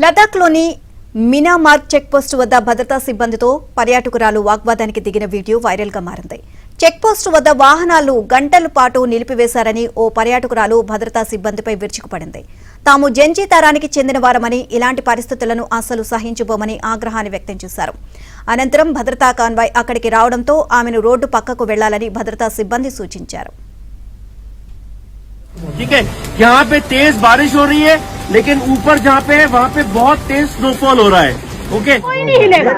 లదాఖ్లోని మినామార్గ్ checkpost వద్ద భద్రతా సిబ్బందితో పర్యాటకురాలు వాగ్వాదానికి దిగిన వీడియో వైరల్ గా మారింది. చెక్పోస్టు వద్ద వాహనాలు గంటల పాటు నిలిపివేశారని ఓ పర్యాటకురాలు భద్రతా సిబ్బందిపై విరుచుకుపడింది. తాము జెన్జీ తరానికి చెందిన వారమని, ఇలాంటి పరిస్థితులను అస్సలు సహించబోమని ఆగ్రహాన్ని వ్యక్తం చేశారు. అనంతరం భద్రతా కాన్వాయ్ అక్కడికి రావడంతో ఆమెను రోడ్డు పక్కకు వెళ్లాలని భద్రతా సిబ్బంది సూచించారు. ठीक है, यहाँ पे तेज बारिश हो रही है, लेकिन ऊपर जहाँ पे है वहाँ पे बहुत तेज स्नोफॉल हो रहा है. ओके, कोई नहीं हिलेगा।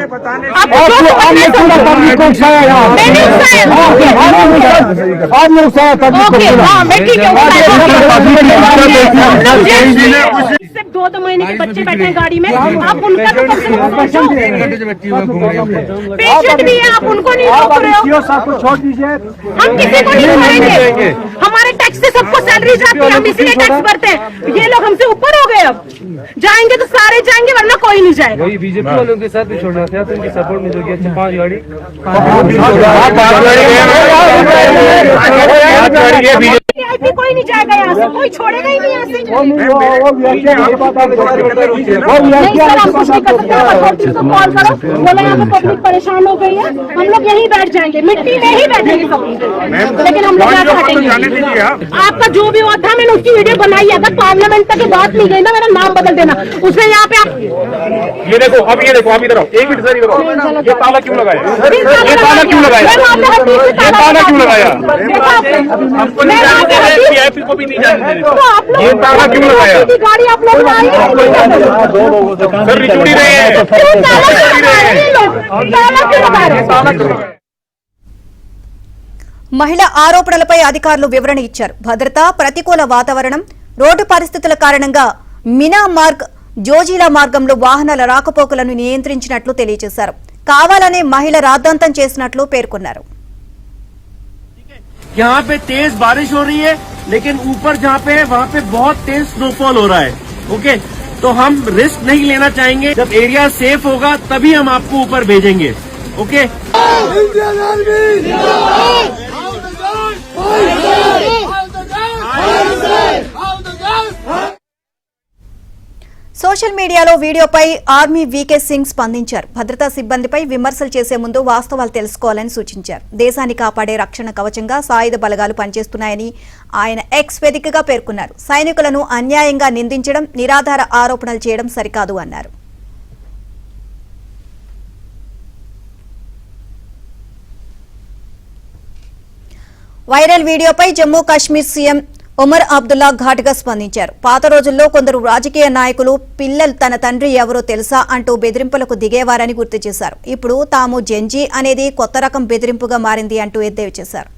सिर्फ 2 महीने के बच्चे बैठे हैं गाड़ी में, आप उनका तो पेशेंट भी है, आप उनको नहीं रोक रहे हो। हम किसी को नहीं रोकेंगे, हमारे टैक्स से सबको सैलरी जाती है, हम इसीलिए टैक्स भरते हैं। ये लोग हमसे ऊपर हो गए, अब जाएंगे तो सारे जाएंगे वरना कोई नहीं जाएगा। बीजेपी वालों के साथ भी छोड़ना था, तो उनकी सपोर्ट मिल गई। 5 गाड़ी कोई नहीं जाएगा यहाँ से, कोई छोड़ेगा ही नहीं यहाँ से। नहीं सर, हम कुछ नहीं कर सकते, आप अथॉरिटी को कॉल करो, बोलो यहाँ पे पब्लिक परेशान हो गई है, हम लोग यहीं बैठ जाएंगे, मिट्टी में ही बैठेंगे सब, लेकिन हम लोग यहाँ से हटेंगे। आपका जो भी हुआ था मैंने उसकी वीडियो बनाई है, अगर पार्लियामेंट तक बात नहीं गई ना, मेरा नाम बदल देना। उसमें यहाँ पे आप ये देखो, अब ये देखो, आप इधर आओ, एक मिनट सर, इधर आओ। ये ताला क्यों लगाया? ये ताला क्यों लगाया? ये ताला क्यों लगाया? को भी नहीं जानते, ये ताला क्यों लगाया? गाड़ी आप लोग सर रिचुड़ी रहे हैं, మహిళ ఆరోపణలపై అధికారులు వివరణ ఇచ్చారు. భద్రత, ప్రతికూల వాతావరణం, రోడ్డు పరిస్థితుల కారణంగా మినామార్గ్ జోజిలా మార్గంలో వాహనాల రాకపోకలను నియంత్రించినట్లు తెలియజేశారు. కావాలనే మహిళ రాద్ధాంతం చేసినట్లు పేర్కొన్నారు. यहाँ पे तेज बारिश हो रही है, लेकिन ऊपर जहाँ पे है वहाँ पे बहुत तेज स्नोफॉल हो रहा है. ओके, तो हम रिस्क नहीं लेना चाहेंगे. जब एरिया सेफ होगा तभी हम आपको ऊपर भेजेंगे. ओके, సోషల్ మీడియాలో వీడియోపై ఆర్మీ వీకే సింగ్ స్పందించారు. భద్రతా సిబ్బందిపై విమర్శలు చేసే ముందు వాస్తవాలు తెలుసుకోవాలని సూచించారు. దేశాన్ని కాపాడే రక్షణ కవచంగా సాయుధ బలగాలు పనిచేస్తున్నాయని ఆయన ఎక్స్ వేదికగా పేర్కొన్నారు. సైనికులను అన్యాయంగా నిందించడం, నిరాధార ఆరోపణలు చేయడం సరికాదు అన్నారు. వైరల్ వీడియోపై జమ్మూ కాశ్మీర్ సీఎం ఉమర్ అబ్దుల్లా ఘాటుగా స్పందించారు. పాత రోజుల్లో కొందరు రాజకీయ నాయకులు పిల్లలు తన తండ్రి ఎవరో తెలుసా అంటూ బెదిరింపులకు దిగేవారని గుర్తు చేశారు. ఇప్పుడు తాము జెన్జీ అనేది కొత్త రకం బెదిరింపుగా మారింది అంటూ ఎద్దేవా చేశారు.